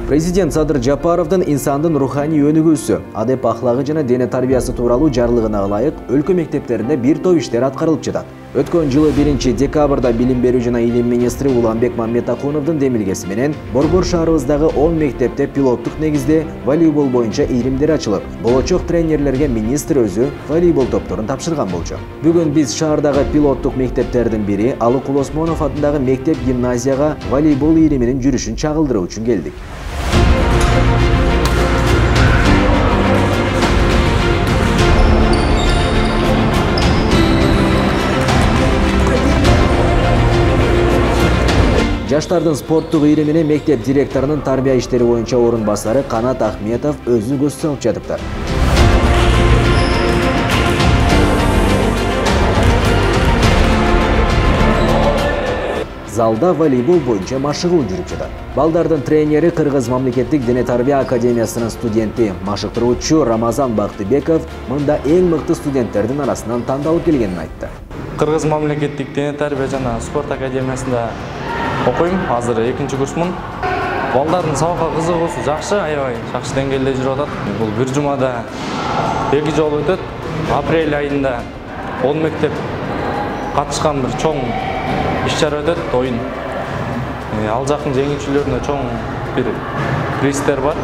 Президент Садыр Жапаровдун инсандын руханий өнүгүүсү, адеп ахлагы жана дене тарбиясы тууралуу жарлыгына ылайык өлкө мектептеринде бир топ иштер аткарылып жатат. Өткөн жылы 1-декабрда билим берүү жана илим министри Уланбек Мамметакуновдун демилгеси менен Борбор шаарыбыздагы 10 мектепте пилоттук негизде волейбол боюнча иримдер ачылып, болочок тренерлерге министр өзү волейбол топторун тапшырган болчу. Бүгүн биз шаардагы пилоттук мектептердин бири Алыкул Осмонов атындагы мектеп гимназияга волейбол ириминин жүрүшүн чагылдыруу үчүн келдик. Жаштардын спорттук иримине мектеп директорунун тарбия иштери боюнча орун басары Канат Ахметов өзү көз салып жатыптыр. Залда волейбол боюнча машыгуу жүрүп жатат. Балдардын тренери Кыргыз мамлекеттик дене тарбия академиясынын студенти, машыктыруучу Рамазан Бактыбеков мында эң мыкты студенттердин арасынан тандалып келгенин айтты. Кыргыз мамлекеттик дене тарбия жана спорт академиясында окуйм, азыр 2-курсмун. Балдардын сабакка кызыгуусу жакшы, аябай жакшы деңгээлде жүрүп атат. Бул бир жумада 2 жолу өтөт. Апрель айында 10 мектеп катышкан бир чоң иш-чара өтөт, оюн. Ал жактын жеңүүчүлөрүнө чоң бир пристер бар.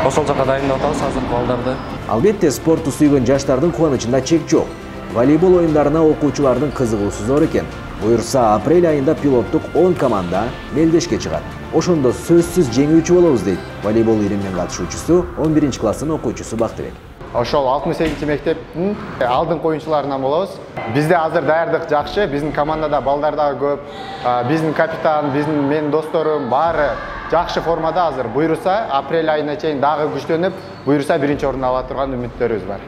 Ошол жака дайындап атабыз азыр балдарды. Албетте спортту сүйгөн жаштардын кубанычында чек жок. Волейбол оюндарына окуучулардын кызыгуусу зор экен. Буюрса, апрель айында пилоттук 10 команда мелдешке чыгат. Ошондо сөзсүз жеңүүчү болобуз дейт волейбол ириминин катышуучусу 11-класстын окуучусу Бактыбек. Ошол 68 мектептин алдыңкы оюнчуларынан болобуз. Бизде азыр даярдык жакшы, биздин командада балдар дагы көп. Биздин капитан, менин досторум баары жакшы формада азыр. Буюрса, апрель айына чейин дагы күчтөнүп, буюрса 1-орунду ала турган үмүттөрүбүз бар.